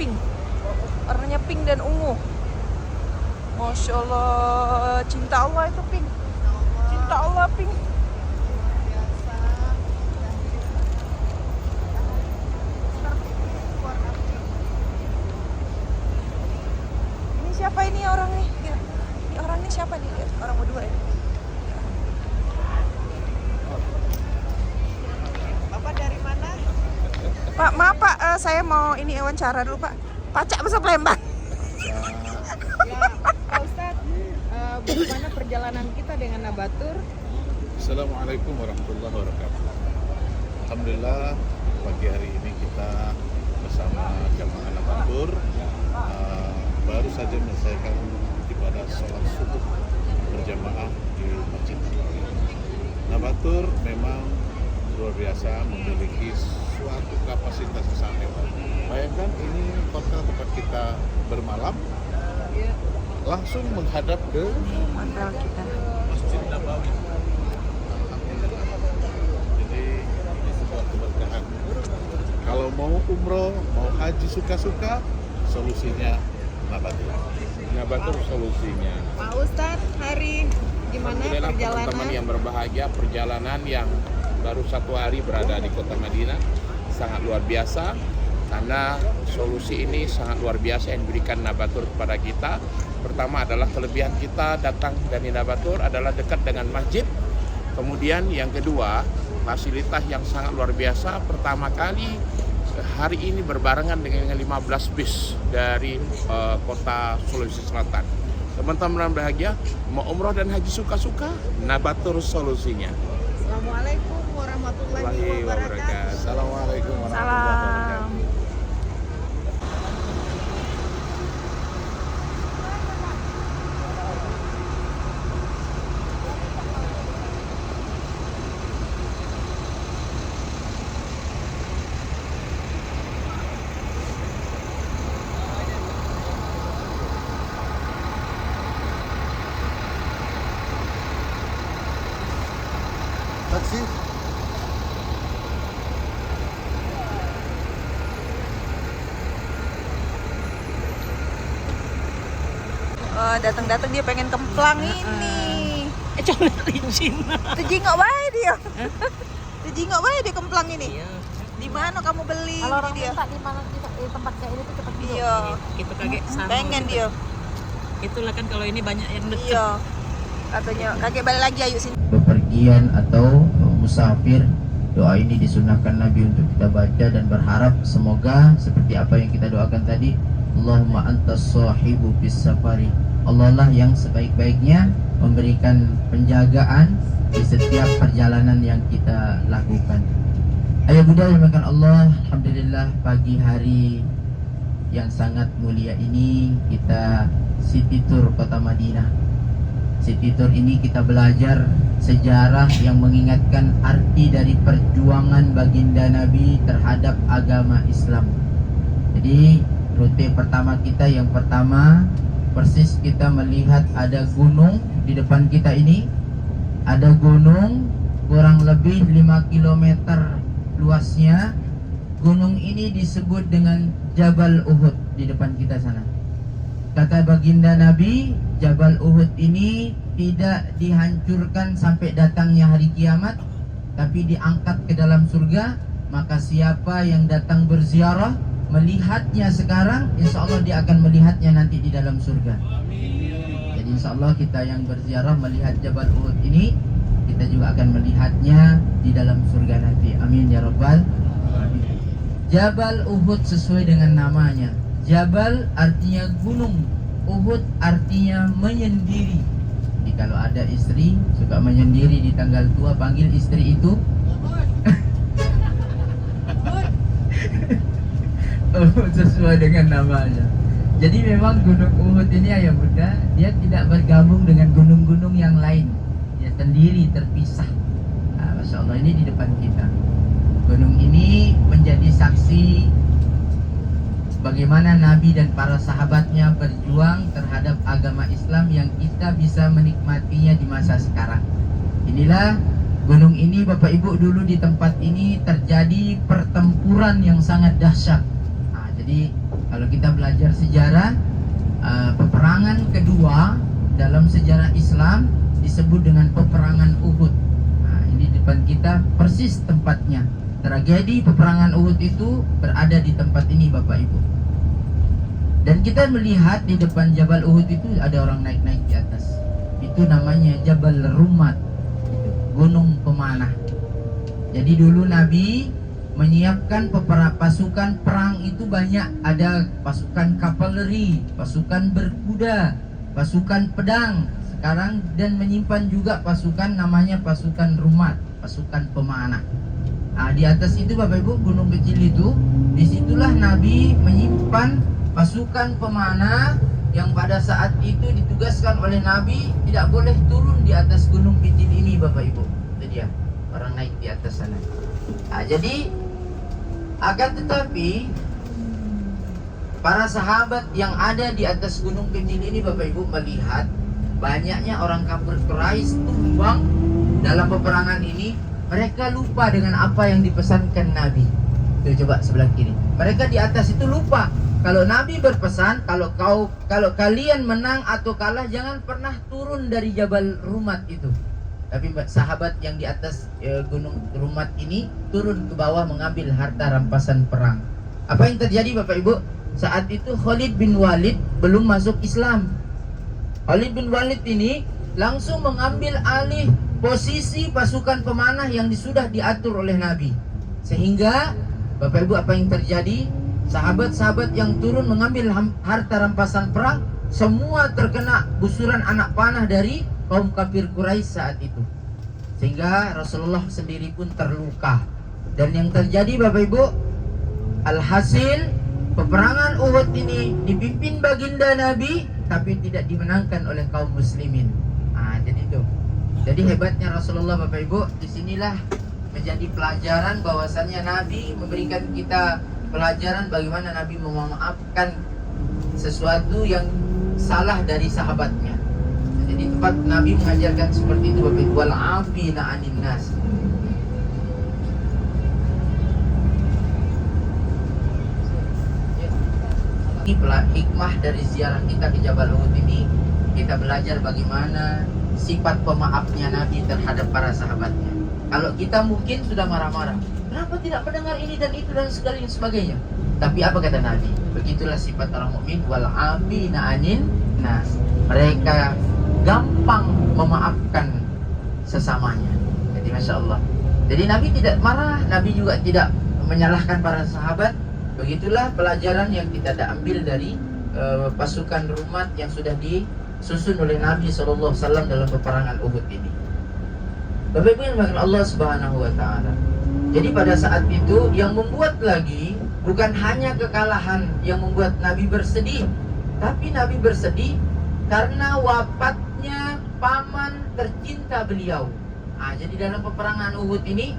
Pink, warnanya pink dan ungu. Masya Allah, cinta Allah itu pink. Cinta Allah pink. Ini siapa ini orang nih? Ini orang ini siapa nih? Orang berdua ini. Bapak dari mana? Pak, maaf Pak, saya mau ini wawancara dulu Pak. Pacak bahasa Palembang. Pak Ustadz, bagaimana perjalanan kita dengan Nabatur? Assalamualaikum warahmatullahi wabarakatuh. Alhamdulillah pagi hari ini kita bersama jamaah Nabatur baru saja menyelesaikan ibadah sholat subuh berjamaah di Masjid Nabatur. Memang luar biasa, memiliki suatu kapasitas yang sangat hebat. Bayangkan ini hotel tempat kita bermalam, langsung menghadap ke Hotel kita. Masjid Nabawi. Jadi ini sebuah keberkahan. Kalau mau umroh, mau haji suka-suka, solusinya Nabatur. Nabatur solusinya. Pak Ustadz, hari gimana Alhamdulillah perjalanan? teman-teman yang berbahagia, perjalanan yang baru 1 hari berada di kota Madinah sangat luar biasa, karena solusi ini sangat luar biasa yang diberikan Nabatur kepada kita. Pertama adalah kelebihan kita datang dari Nabatur adalah dekat dengan masjid. Kemudian yang kedua, fasilitas yang sangat luar biasa. Pertama kali hari ini berbarengan dengan 15 bis dari kota Sulawesi Selatan. Teman-teman bahagia, mau umroh dan haji suka-suka, Nabatur solusinya. Assalamualaikum warahmatullahi wabarakatuh. Assalamualaikum warahmatullahi wabarakatuh. Salam. Taksi. Datang-datang dia pengen kemplang ini. Jangan izin. Tejingok bae dia. Tejingok bae dia kemplang ini. Di mana kamu beli? Kalau orang Ini dia. minta di mana di tempat kayak ini tuh cepat juga. Iya. Kita kaget sama. Pengen dia. Itulah kan kalau ini banyak yang dekat. Iya. Katanya kakek balik lagi ayo sini. Bepergian atau musafir, doa ini disunahkan Nabi untuk kita baca dan berharap semoga seperti apa yang kita doakan tadi, Allahumma antas sahibu bis safari. Allah lah yang sebaik-baiknya memberikan penjagaan di setiap perjalanan yang kita lakukan. Ayo Bunda dimakan Allah, alhamdulillah pagi hari yang sangat mulia ini kita city tour kota Madinah. City tour ini kita belajar sejarah yang mengingatkan arti dari perjuangan baginda Nabi terhadap agama Islam. Jadi rute pertama kita yang pertama, persis kita melihat ada gunung di depan kita ini. Ada gunung kurang lebih 5 km luasnya. Gunung ini disebut dengan Jabal Uhud di depan kita sana. Kata baginda Nabi, Jabal Uhud ini tidak dihancurkan sampai datangnya hari kiamat, tapi diangkat ke dalam surga. Maka siapa yang datang berziarah melihatnya sekarang, insya Allah dia akan melihatnya nanti di dalam surga. Jadi insya Allah kita yang berziarah melihat Jabal Uhud ini, kita juga akan melihatnya di dalam surga nanti. Amin ya Rabbal alamin. Jabal Uhud sesuai dengan namanya. Jabal artinya gunung, Uhud artinya menyendiri. Jadi kalau ada istri suka menyendiri di tanggal tua, panggil istri itu sesuai dengan namanya. Jadi memang gunung Uhud ini ayah Bunda, dia tidak bergabung dengan gunung-gunung yang lain. Dia sendiri terpisah. Nah, Masya Allah, ini di depan kita. Gunung ini menjadi saksi bagaimana bagaimana Nabi dan para sahabatnya berjuang terhadap agama Islam yang kita bisa menikmatinya di masa sekarang. Inilah gunung ini, Bapak Ibu, dulu di tempat ini terjadi pertempuran yang sangat dahsyat. Jadi kalau kita belajar sejarah, peperangan kedua dalam sejarah Islam disebut dengan peperangan Uhud. Ini di depan kita persis tempatnya. Tragedi peperangan Uhud itu berada di tempat ini, Bapak Ibu. Dan kita melihat di depan Jabal Uhud itu ada orang naik-naik di atas. Itu namanya Jabal Rumat, gunung pemanah. Jadi dulu Nabi menyiapkan pasukan perang itu banyak. Ada pasukan kavaleri, pasukan berkuda, pasukan pedang. Sekarang dan menyimpan juga pasukan namanya pasukan Rumat, pasukan pemanah. Di atas itu, Bapak Ibu, gunung kecil itu, disitulah Nabi menyimpan pasukan pemanah yang pada saat itu ditugaskan oleh Nabi tidak boleh turun di atas gunung kecil ini, Bapak Ibu. Itu dia, orang naik di atas sana. Jadi akan tetapi para sahabat yang ada di atas gunung kecil ini, Bapak Ibu, melihat banyaknya orang kafir Quraisy tumbang dalam peperangan ini. Mereka lupa dengan apa yang dipesankan Nabi. Tuh, coba sebelah kiri. Mereka di atas itu lupa. Kalau Nabi berpesan, kalau kalian menang atau kalah, jangan pernah turun dari Jabal Rumat itu. Tapi sahabat yang di atas gunung Rumat ini turun ke bawah mengambil harta rampasan perang. Apa yang terjadi, Bapak Ibu? Saat itu Khalid bin Walid belum masuk Islam. Khalid bin Walid ini langsung mengambil alih posisi pasukan pemanah yang sudah diatur oleh Nabi. Sehingga Bapak Ibu, apa yang terjadi? Sahabat-sahabat yang turun mengambil harta rampasan perang, semua terkena busuran anak panah dari kaum kafir Quraisy saat itu. Sehingga Rasulullah sendiri pun terluka. Dan yang terjadi, Bapak Ibu, alhasil peperangan Uhud ini dipimpin baginda Nabi, tapi tidak dimenangkan oleh kaum muslimin. Jadi itu. Jadi hebatnya Rasulullah, Bapak Ibu, disinilah menjadi pelajaran bahwasannya Nabi memberikan kita pelajaran bagaimana Nabi memaafkan sesuatu yang salah dari sahabatnya. Jadi tempat Nabi mengajarkan seperti itu, Bapak Ibu, wal-afina 'anin nas. Hikmah dari ziarah kita ke Jabal Uhud ini, kita belajar bagaimana sifat pemaafnya Nabi terhadap para sahabatnya. Kalau kita mungkin sudah marah-marah, kenapa tidak mendengar ini dan itu dan segala sebagainya. Tapi apa kata Nabi? Begitulah sifat orang mukmin, wal 'afina 'anin nas. Mereka gampang memaafkan sesamanya. Jadi Masya Allah. Jadi Nabi tidak marah, Nabi juga tidak menyalahkan para sahabat. Begitulah pelajaran yang kita ambil dari pasukan Rumat yang sudah disusun oleh Nabi SAW dalam peperangan Uhud ini. Bapak Ibu yang dimuliakan Allah Subhanahu wa Ta'ala. Jadi pada saat itu yang membuat lagi bukan hanya kekalahan yang membuat Nabi bersedih, tapi Nabi bersedih karena wafatnya paman tercinta beliau. Jadi dalam peperangan Uhud ini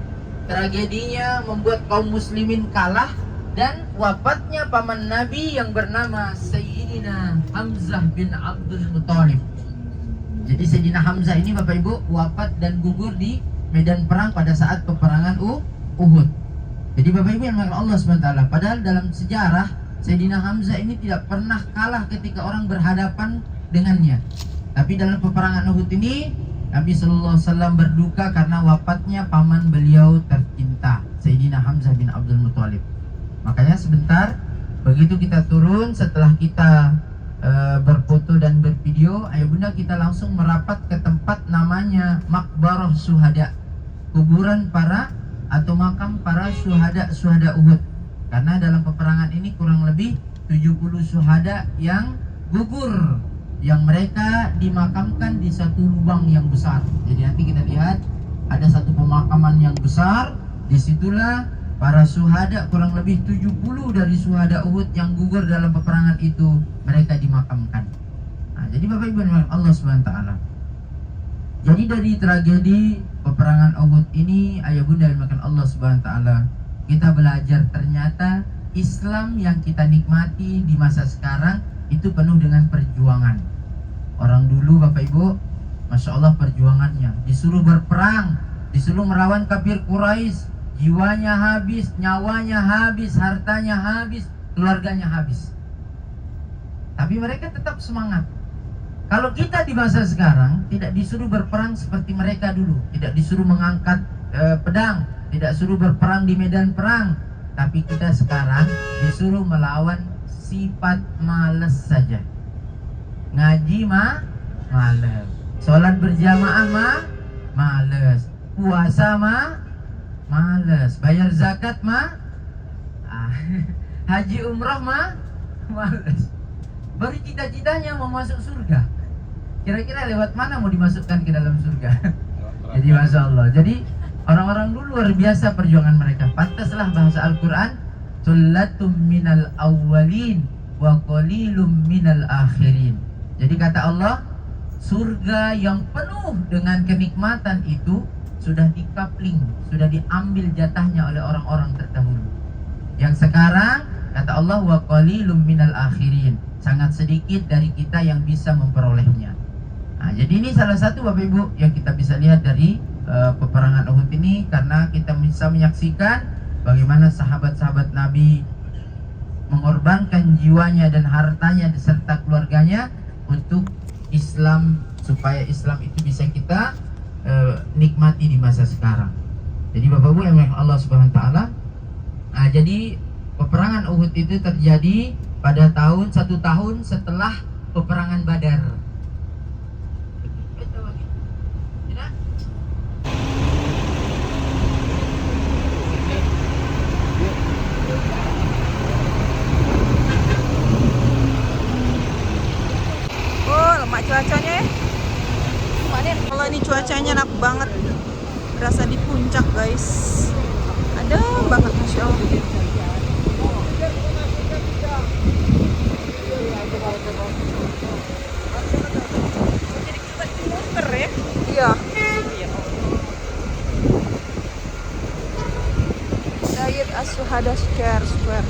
tragedinya membuat kaum muslimin kalah dan wafatnya paman Nabi yang bernama Sayyidina Hamzah bin Abdul Muthalib. Jadi Sayyidina Hamzah ini, Bapak Ibu, wafat dan gugur di medan perang pada saat peperangan Uhud. Jadi Bapak Ibu yang dimuliakan Allah SWT, padahal dalam sejarah Sayyidina Hamzah ini tidak pernah kalah ketika orang berhadapan dengannya. Tapi dalam peperangan Uhud ini Nabi SAW berduka karena wafatnya paman beliau tercinta, Sayyidina Hamzah bin Abdul Muthalib. Makanya sebentar begitu kita turun, setelah kita berfoto dan bervideo, ayah bunda kita langsung merapat ke tempat namanya Maqbarah Syuhada, kuburan para atau makam para syuhada Uhud. Karena dalam peperangan ini kurang lebih 70 syuhada yang gugur, yang mereka dimakamkan di satu lubang yang besar. Jadi nanti kita lihat ada satu pemakaman yang besar, disitulah para syuhada, kurang lebih 70 dari syuhada Uhud yang gugur dalam peperangan itu, mereka dimakamkan. Jadi Bapak Ibu Allah SWT. Jadi dari tragedi peperangan Uhud ini, ayah bunda dimakan Allah SWT, kita belajar ternyata Islam yang kita nikmati di masa sekarang itu penuh dengan perjuangan. Orang dulu Bapak Ibu, Masya Allah perjuangannya, disuruh berperang, disuruh melawan kafir Quraisy, jiwanya habis, nyawanya habis, hartanya habis, keluarganya habis. Tapi mereka tetap semangat. Kalau kita di masa sekarang tidak disuruh berperang seperti mereka dulu, tidak disuruh mengangkat pedang, tidak suruh berperang di medan perang, tapi kita sekarang disuruh melawan sifat malas saja. Ngaji malas, sholat berjamaah malas, puasa malas, bayar zakat haji umrah malas. Baru cita-citanya mau masuk surga. Kira-kira lewat mana mau dimasukkan ke dalam surga? Jadi Masya Allah. Jadi orang-orang dulu luar biasa perjuangan mereka. Pantaslah bahasa Al-Quran, Sullatum minal awwalin wa qalilum minal akhirin. Jadi kata Allah, surga yang penuh dengan kenikmatan itu sudah dikapling, sudah diambil jatahnya oleh orang-orang terdahulu. Yang sekarang kata Allah, wa qalilum minal akhirin, sangat sedikit dari kita yang bisa memperolehnya. Nah, jadi ini salah satu Bapak Ibu yang kita bisa lihat dari peperangan Uhud ini, karena kita bisa menyaksikan bagaimana sahabat-sahabat Nabi mengorbankan jiwanya dan hartanya beserta keluarganya untuk Islam, supaya Islam itu bisa kita nikmati di masa sekarang. Jadi Bapak Ibu yang Allah Subhanahu wa taala, jadi peperangan Uhud itu terjadi pada satu tahun setelah peperangan Badar. Lemak cuacanya ya. Kalau ini cuacanya enak banget, berasa di puncak guys, adem banget Masya Allah. Jadi ya? Iya. Sayyid As-Suhada Square.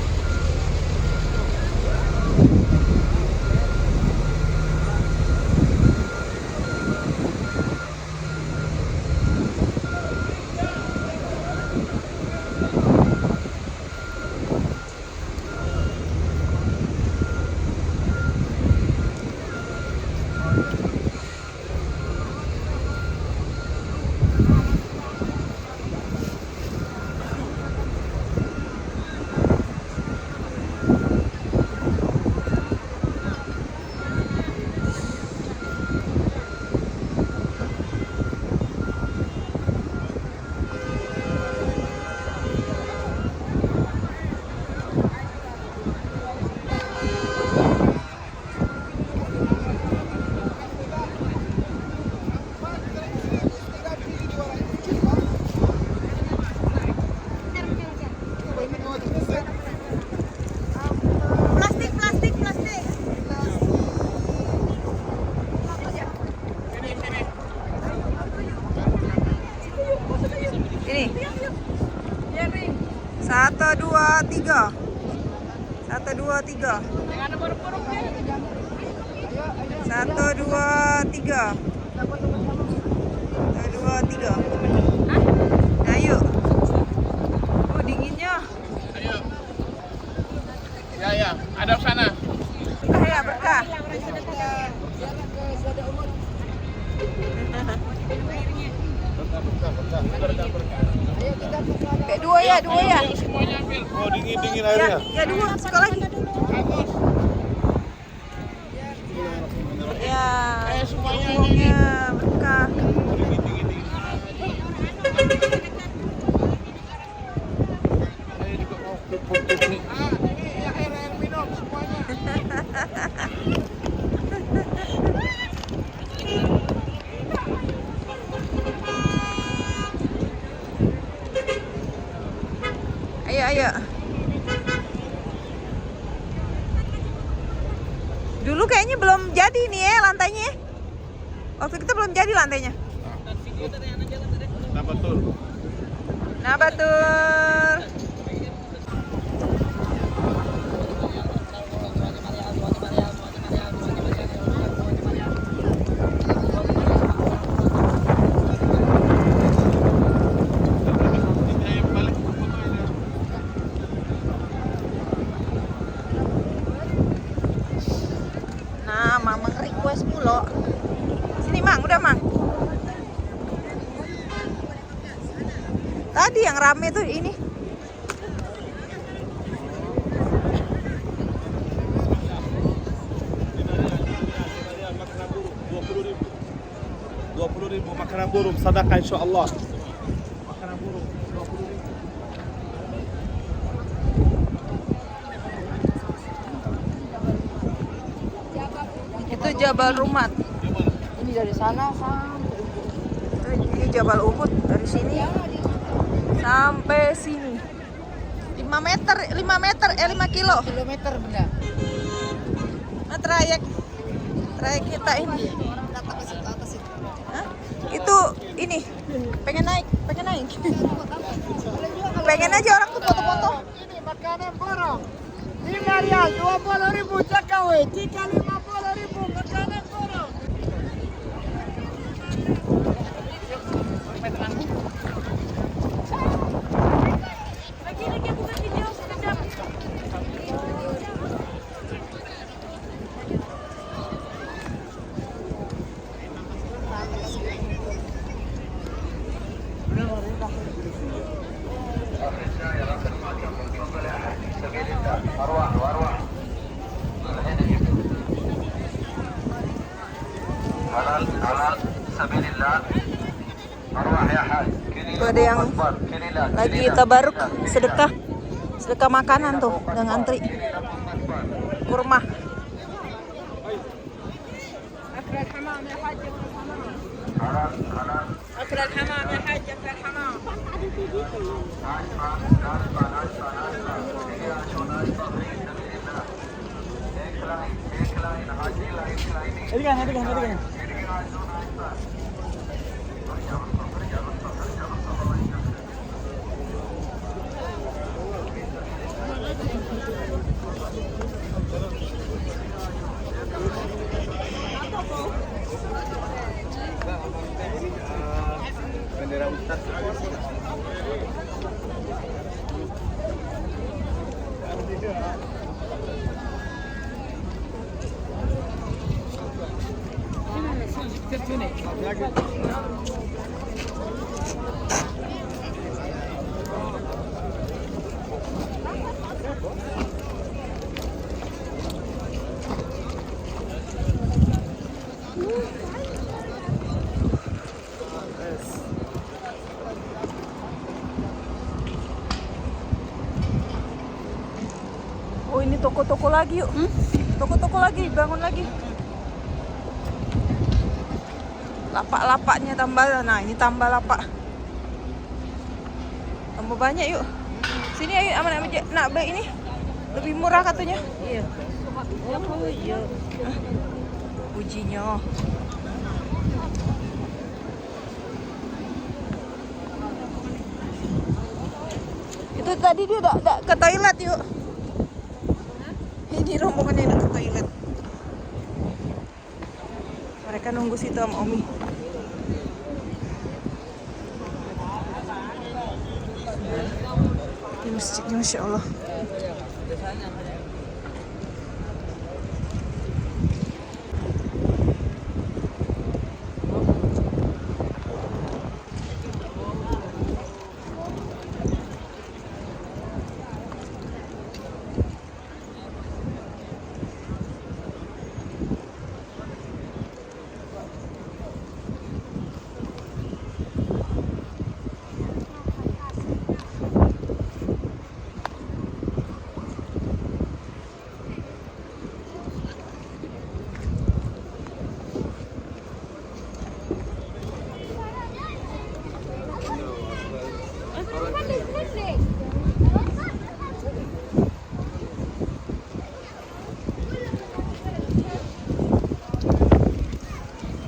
Ini 1, 2, 3. 1, 2, 3. 1, 2, 3. 1, 2, 3. Nah, yuk. Oh, dinginnya. Ayo. Ya, ada sana. Berkah ya, berkah. Kayak dua ya. Semuanya ambil. Oh, dingin airnya. Ya dua, sekali lagi. Ya, semuanya berkah. Air minum semuanya. Ayo. Dulu kayaknya belum jadi nih ya lantainya. Waktu kita belum jadi lantainya. Nah betul. loh. Sini Mang, udah Mang. Tadi yang rame tuh ini. Rp20.000 makanan burung sedekah insyaallah. Makanan burung 20.000. Itu Jabal Rumat. Ini dari sana sampai Ini Jabal Uhud dari sini sampai sini. 5 meter, 5 kilo. kilometer benda. Nah, trayek kita ini. Hah? Itu ini pengen naik. Pengen aja orang tuh foto-foto. Ini makanan borong. 5 rial, 20.000 cakawe, 50.000 makanan borong. Tuh ada yang lagi tabaruk sedekah makanan tuh, udah ngantri kurma. Bendera Ustaz. Oh, ini toko-toko lagi yuk. Toko-toko lagi, bangun lagi. Lapak-lapaknya tambah. Nah, ini tambah lapak. Tambah banyak yuk. Sini ayo aman nak beli ini. Lebih murah katanya. Iya. Oh iya. Ujinya. Itu tadi dia udah ke toilet yuk. Ini rombongannya udah ke toilet. Mereka nunggu situ sama Omi. Di masjidnya Masya Allah.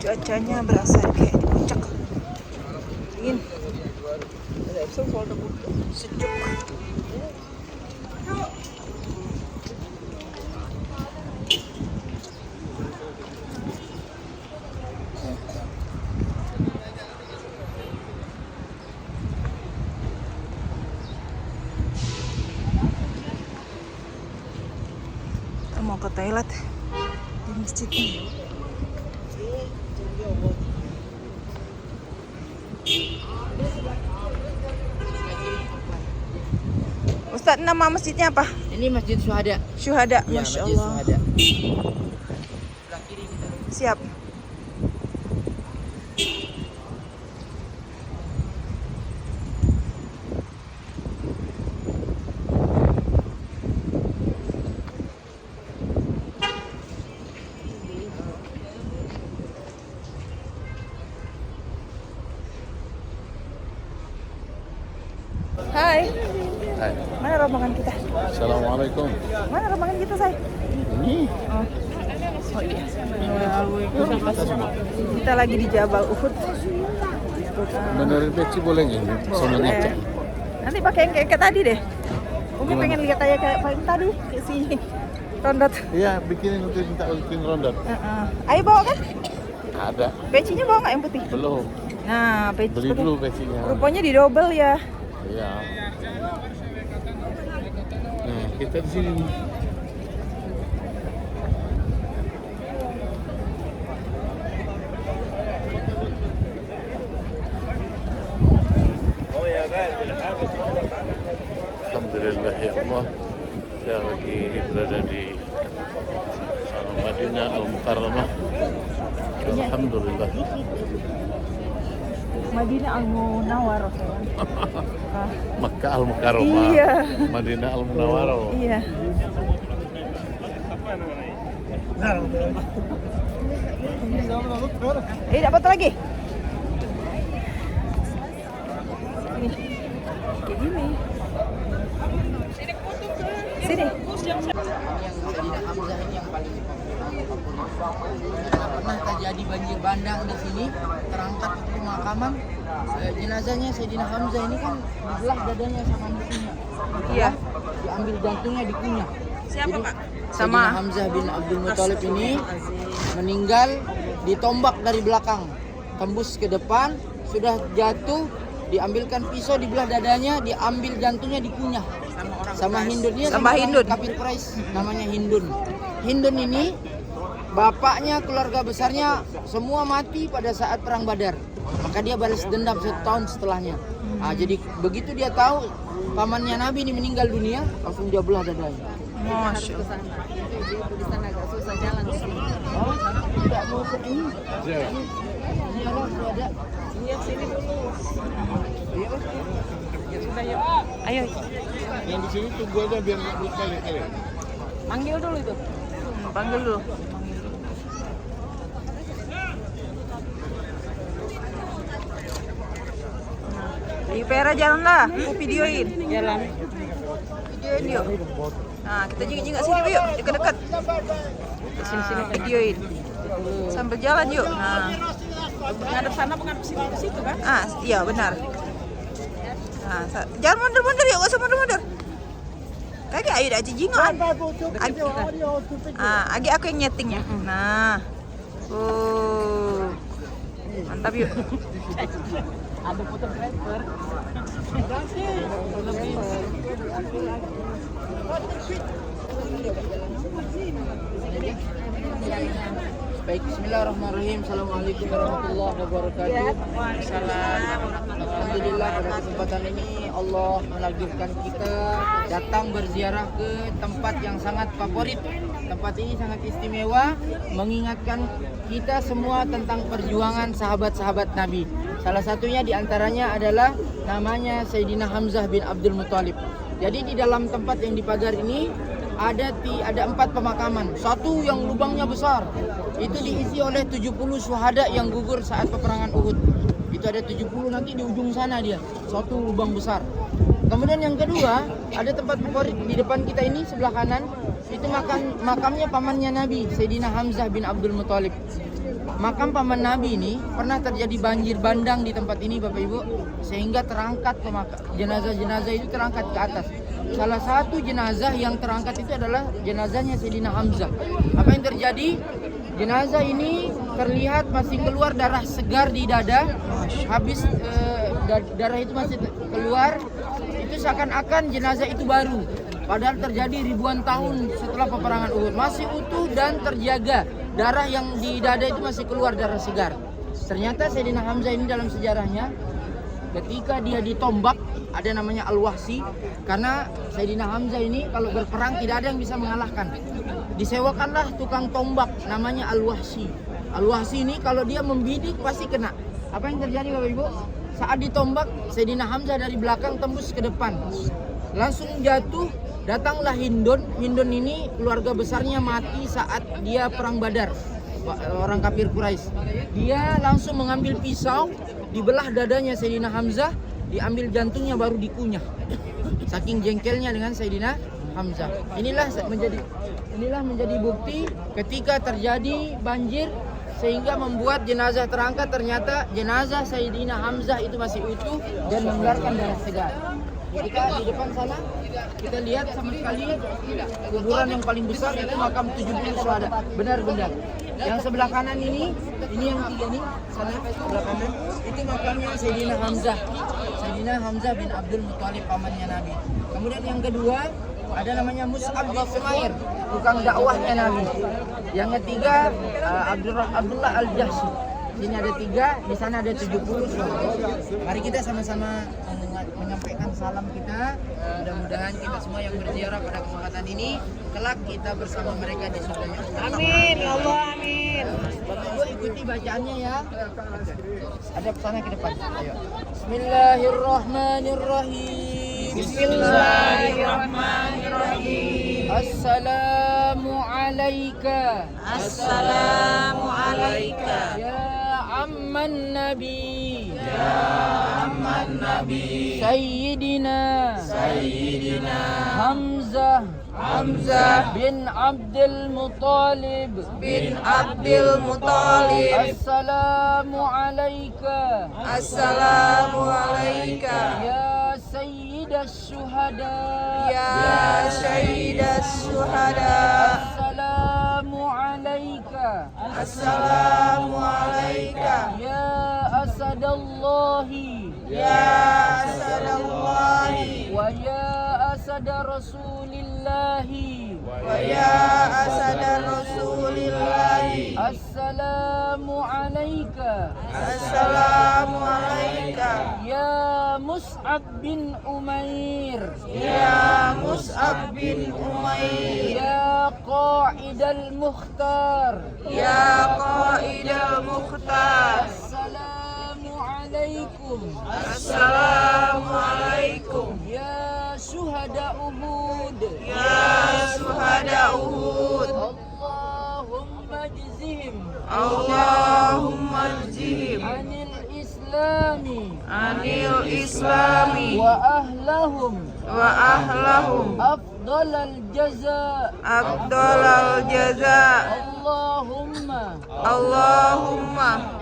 Cuacanya berasa kayak di puncak. Dingin. Sejuk. Kita mau ke toilet di masjid ini. Ustaz, nama masjidnya apa? Ini Masjid Syuhada. Syuhada. Ya, Masya Masjid Allah. Syuhada. Siap. Hai. Hai. Mana rombongan kita? Assalamualaikum. Mana rombongan kita, say? Ini Oh iya. Kita lagi di Jabal Uhud. benerin peci boleh nggak? Sama ngecek. Nanti pakai yang kayak tadi deh. Umi Gimana? pengen lihat aja kayak paling tadi kayak si Rondot. Iya, bikinin untuk minta bikin rondat. Ayo bawa kan? Ada. Pecinya bawa nggak yang putih? Belum. Nah, peci. Beli dulu pecinya. Rupanya di double ya. Iya. Nah, kita di sini nih. Alhamdulillah ya Allah. Saya lagi berada di Madinah Al-Mukarramah. Alhamdulillah. Madinah Al-Munawwarah. Makkah Al-Mukarramah. Iya. Madinah Al-Munawwarah. Iya. Dapat lagi? Ini. Kayak gini. Sini. Yang Sayyidina Hamzah ini yang paling karena pernah terjadi banjir bandang di sini, terangkat ke pemakaman. Jenazahnya Sayyidina Hamzah ini kan dibelah dadanya sama musuhnya. Iya. Diambil jantungnya dikunyah. Siapa, Jadi, Pak? Sayyidina Hamzah bin Abdul Muthalib ini meninggal ditombak dari belakang, tembus ke depan, sudah jatuh, diambilkan pisau dibelah dadanya, diambil jantungnya dikunyah. Sama Hindunnya, Sama Hindun. kafir Quraisy, namanya Hindun. Hindun ini bapaknya, keluarga besarnya semua mati pada saat perang Badar. Maka dia balas dendam 1 tahun setelahnya. Nah, jadi begitu dia tahu pamannya Nabi ini meninggal dunia, langsung dia belah dadanya. Masya Allah. Di sana agak susah jalan di sini. Oh, tidak mau ke ini. Iya. Iya loh, sudah ada. Iya sini dulu. Iya, Pak. Ya sudah yuk. Ayo. Yang di sini tunggu aja biar nggak bolak-balik kali. Panggil dulu itu. Panggil dulu. Di Pera jalan lah, aku videoin. Jalan. Videoin yuk. Nah, kita jingga-jingga sini yuk, dekat-dekat. Sini-sini videoin. Sambil jalan yuk. Nah, Menghadap sana, menghadap sini ke situ kan? iya benar. Nah, jangan mundur-mundur yuk, gak usah mundur-mundur. Lagi ayo dah jingga. Agi aku yang nyetingnya. Nah. Mantap yuk. Ada fotografer. Baik, bismillahirrahmanirrahim. Assalamualaikum warahmatullahi wabarakatuh. Alhamdulillah pada kesempatan ini Allah menakdirkan kita datang berziarah ke tempat yang sangat favorit. Tempat ini sangat istimewa, mengingatkan kita semua tentang perjuangan sahabat-sahabat Nabi. Salah satunya diantaranya adalah namanya Sayyidina Hamzah bin Abdul Muthalib. Jadi di dalam tempat yang dipagar ini ada 4 pemakaman. Satu yang lubangnya besar, itu diisi oleh 70 syuhada yang gugur saat peperangan Uhud. Itu ada 70 nanti di ujung sana dia, satu lubang besar. Kemudian yang kedua, ada tempat favorit di depan kita ini sebelah kanan, itu makamnya pamannya Nabi, Sayyidina Hamzah bin Abdul Muthalib. Makam paman Nabi ini pernah terjadi banjir bandang di tempat ini Bapak Ibu, sehingga terangkat ke jenazah-jenazah itu terangkat ke atas. Salah satu jenazah yang terangkat itu adalah jenazahnya Sayyidina Hamzah. Apa yang terjadi? Jenazah ini terlihat masih keluar darah segar di dada. Habis darah itu masih keluar, itu seakan-akan jenazah itu baru. Padahal terjadi ribuan tahun setelah peperangan Uhud. Masih utuh dan terjaga. Darah yang di dada itu masih keluar, darah segar. Ternyata Sayyidina Hamzah ini dalam sejarahnya ketika dia ditombak ada namanya Al-Wahsi, karena Sayyidina Hamzah ini kalau berperang tidak ada yang bisa mengalahkan. Disewakanlah tukang tombak namanya Al-Wahsi. Al-Wahsi ini kalau dia membidik pasti kena. Apa yang terjadi Bapak Ibu? Saat ditombak, Sayyidina Hamzah dari belakang tembus ke depan. Langsung jatuh, datanglah Hindun. Hindun ini keluarga besarnya mati saat dia perang Badar. Orang kafir Quraisy. Dia langsung mengambil pisau, dibelah dadanya Sayyidina Hamzah, diambil jantungnya baru dikunyah. Saking jengkelnya dengan Sayyidina Hamzah. Inilah menjadi bukti ketika terjadi banjir sehingga membuat jenazah terangkat, ternyata jenazah Sayyidina Hamzah itu masih utuh dan mengeluarkan darah segar. Kita di depan sana kita lihat sama sekali kuburan yang paling besar itu makam 70 syuhada. Benar-benar. Yang sebelah kanan ini yang tiga nih, sana sebelah kanan itu makamnya Sayyidina Hamzah. Sayyidina Hamzah bin Abdul Muthalib, pamannya Nabi. Kemudian yang kedua ada namanya Mus'ab bin Umair, tukang dakwahnya Nabi. Yang ketiga Abdullah Al-Jahsy. Sini ada 3, di sana ada 70. Mari kita sama-sama menyampaikan salam kita. Mudah-mudahan kita semua yang berziarah pada kesempatan ini kelak kita bersama mereka di surga. Amin, ya Allah, amin. Bapak Ibu ikuti bacaannya ya. Ada kesana ke depan. Ayo. Bismillahirrahmanirrahim. Bismillahirrahmanirrahim. Assalamu alayka. Assalamu alayka. Ya amman nabi. Ya amman nabi. Sayyidina Hamzah bin Abdul Muthalib. Assalamu alayka. Assalamu alayka. Ya sayyidas syuhada. Ya sayyidas syuhada. Assalamu alayka. Assalamu alayka. Ya asadallahi. Ya asadallahi. Wa ya asada rasulillahi. Wa ya asada rasulillahi. Assalamu alayka. Assalamu alayka. Ya Mus'ab bin Umair. Ya Mus'ab bin Umair. Ya Qa'idal Mukhtar. Ya Qaidal Mukhtar. Assalamu alaikum. Assalamu alaikum. Ya syuhada Uhud. Ya syuhada Uhud. Allahumma jzihim. Allahumma jzihim. Anil islami. Wa ahlahum. Afdalal jaza. Afdalal jaza. Allahumma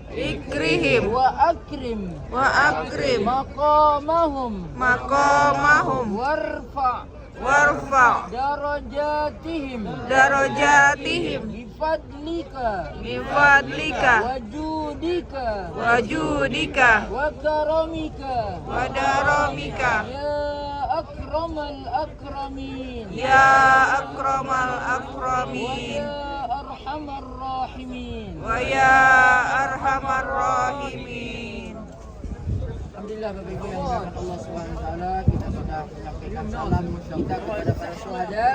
ikrihim wa akrim maqamahum warfa darajatihim bifadlika wajudika wa karamika ya akramal akramin ya akramal akramin wa ya arhamar rahimin. Alhamdulillah Bapak Ibu yang dimuliakan Allah Subhanahu wa taala, kita sudah menyampaikan salam kita kepada para syuhada.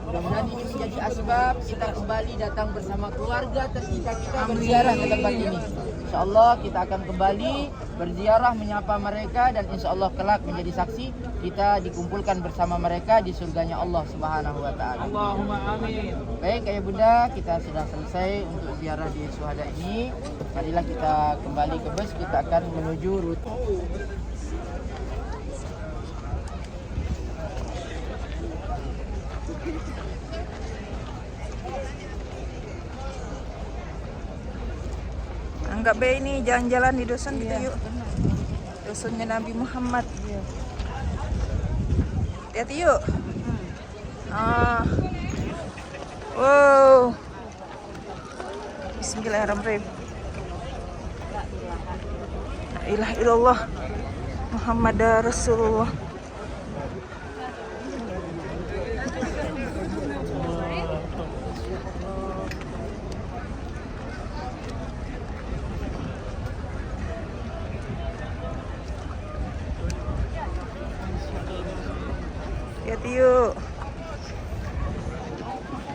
Mudah-mudahan ini menjadi asbab kita kembali datang bersama keluarga tercinta kita berziarah ke tempat ini. Insyaallah kita akan kembali berziarah menyapa mereka dan insyaallah kelak menjadi saksi kita dikumpulkan bersama mereka di surganya Allah Subhanahu wa taala. Allahumma amin. Baik Ayah Bunda, kita sudah selesai untuk ziarah di syuhada ini. Marilah kita kembali ke bus, kita akan menuju rute. Anggap baik ini jalan-jalan di dusun gitu yuk. Dusunnya Nabi Muhammad. Hati-hati yuk. Wow. Bismillahirrahmanirrahim. La ilaha illallah Muhammad Rasulullah.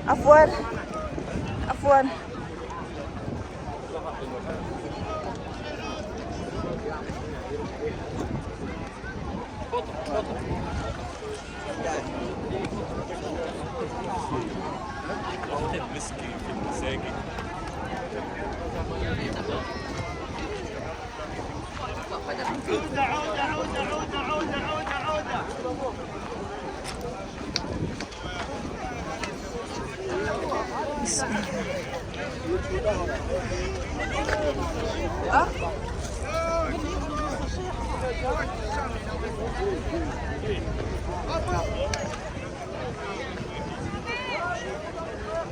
Afwan. Afwan.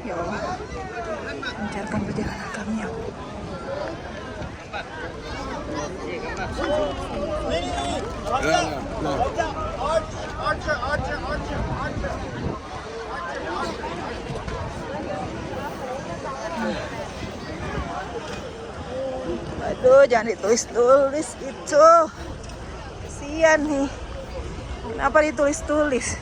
Ya Allah, lancarkan perjalanan kami ya Allah. Aduh, jangan ditulis-tulis itu. Kasian nih. Kenapa ditulis-tulis?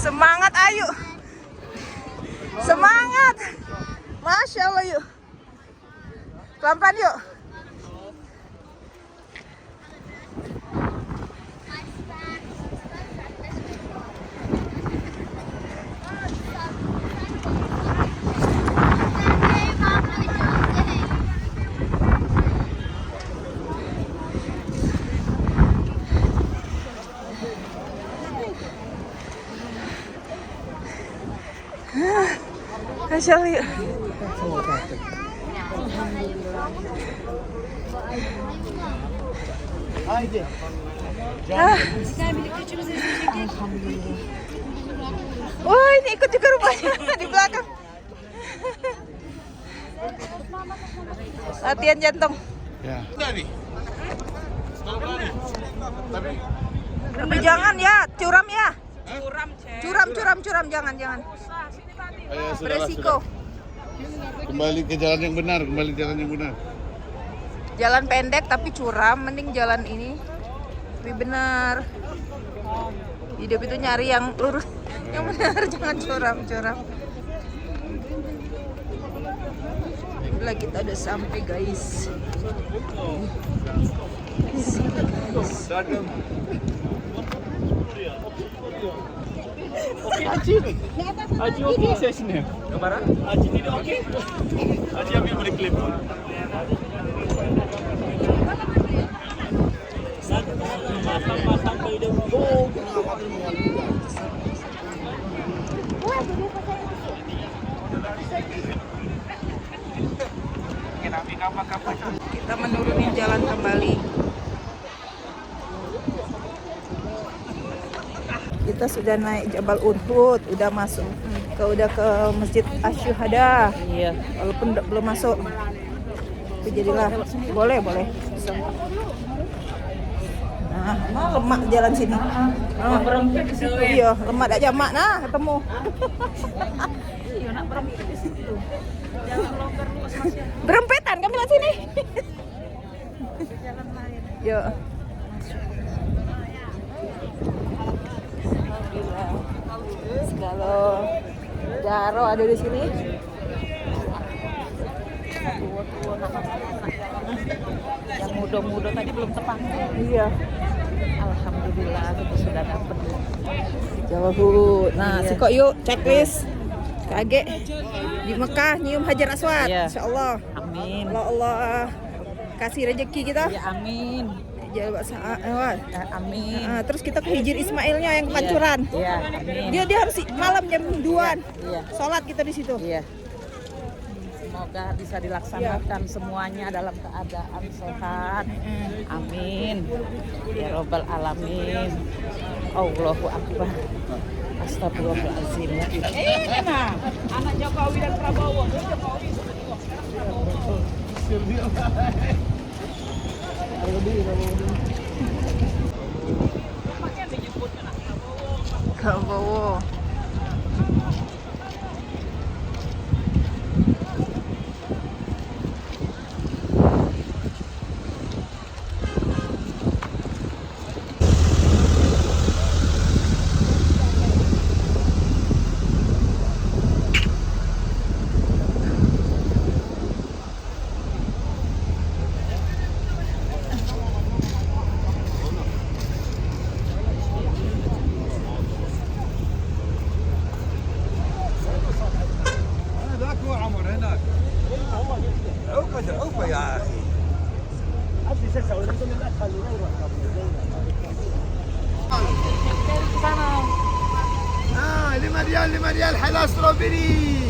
Semangat, ayo. Semangat. Masya Allah, yuk. Pelan-pelan yuk. Masya Allah, yuk. Wah, ini ikut juga rupanya di belakang. Latihan jantung. Ya. Udah nih. Tapi jangan ya, curam ya. Curam, jangan. Beresiko. Kembali ke jalan yang benar, Jalan pendek tapi curam, mending jalan ini lebih benar. Hidup itu nyari yang lurus, yang benar, jangan curam. Itulah kita udah sampai, guys. Haji okey saya sini. Kemana? Haji tidak okey. Haji ambil balik klip. Kita menuruni jalan kembali. Kita sudah naik Jabal Uhud, udah masuk ke Masjid Asy-Syuhada. Iya. Walaupun belum masuk. Tapi jadilah boleh. Nah, lemak jalan sini. Berempet ke situ. Iya, lemak dak jamak nah ketemu. Iya, nak berempet ke situ. Jangan longgar luas Mas ya. Berempetan kami lihat sini. Jalan lain. Yo. Kalau Jaro ada di sini. Yang muda-muda tadi belum terpanggil. Iya. Alhamdulillah kita sudah dapat. Jawa Uhud. Nah, Iya. Siko yuk checklist. Kaget di Mekah nyium Hajar Aswad. Iya. Insyaallah. Amin. Allah kasih rezeki kita. Ya amin. Amin. Terus kita ke Hijir Ismailnya yang kepancuran. Iya, amin. Dia harus malam jam 2-an. Iya. Sholat kita di situ. Iya. Semoga bisa dilaksanakan semuanya dalam keadaan sehat. Amin. Ya Rabbal Alamin. Allahu Akbar. Astagfirullahaladzim. Mana? Anak Jokowi dan Prabowo. Jokowi. Prabowo. مدعوفة يا أخي. لما ريال حلا ستروبري.